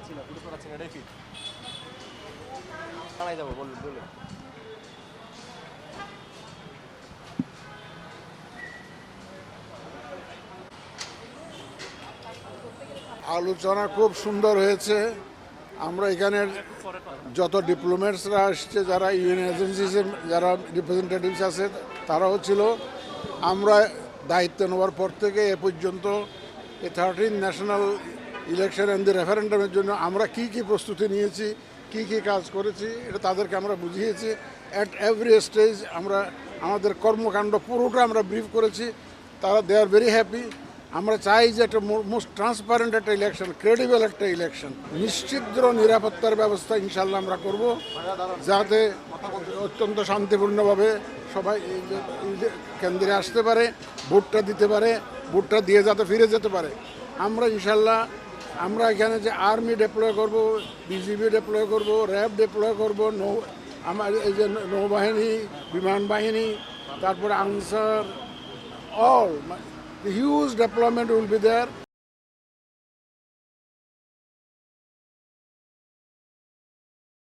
পাচ্ছি না, বুঝতে পারছি না, দেখি থানায় যাবো বলুন বলুন। আলোচনা খুব সুন্দর হয়েছে। আমরা এখানের যত ডিপ্লোম্যাটসরা আসছে, যারা ইউএন এজেন্সিসের যারা রিপ্রেজেন্টেটিভস আছে তারাও ছিল। আমরা দায়িত্ব নেওয়ার পর থেকে এ পর্যন্ত এই 13 ন্যাশনাল ইলেকশন অ্যান্ড দি রেফারেন্ডামের জন্য আমরা কি কি প্রস্তুতি নিয়েছি, কি কি কাজ করেছি, এটা তাদেরকে আমরা বুঝিয়েছি। অ্যাট এভরি স্টেজ আমরা আমাদের কর্মকাণ্ড পুরোটা আমরা ব্রিফ করেছি। তারা দে আর ভেরি হ্যাপি। আমরা চাই যে একটা মোস্ট ট্রান্সপারেন্ট একটা ইলেকশন, ক্রেডিবল একটা ইলেকশন, নিশ্চিদ্র নিরাপত্তার ব্যবস্থা ইনশাল্লাহ আমরা করব, যাতে অত্যন্ত শান্তিপূর্ণভাবে সবাই কেন্দ্রে আসতে পারে, ভোটটা দিতে পারে, ভোটটা দিয়ে যাতে ফিরে যেতে পারে। আমরা ইনশাল্লাহ আমরা এখানে যে আর্মি ডিপ্লয় করব, বিজিবি ডিপ্লয় করব, র্যাব ডিপ্লয় করব, আমার এই যে নৌবাহিনী, বিমান বাহিনী, তারপরে answer, all the huge deployment will be there.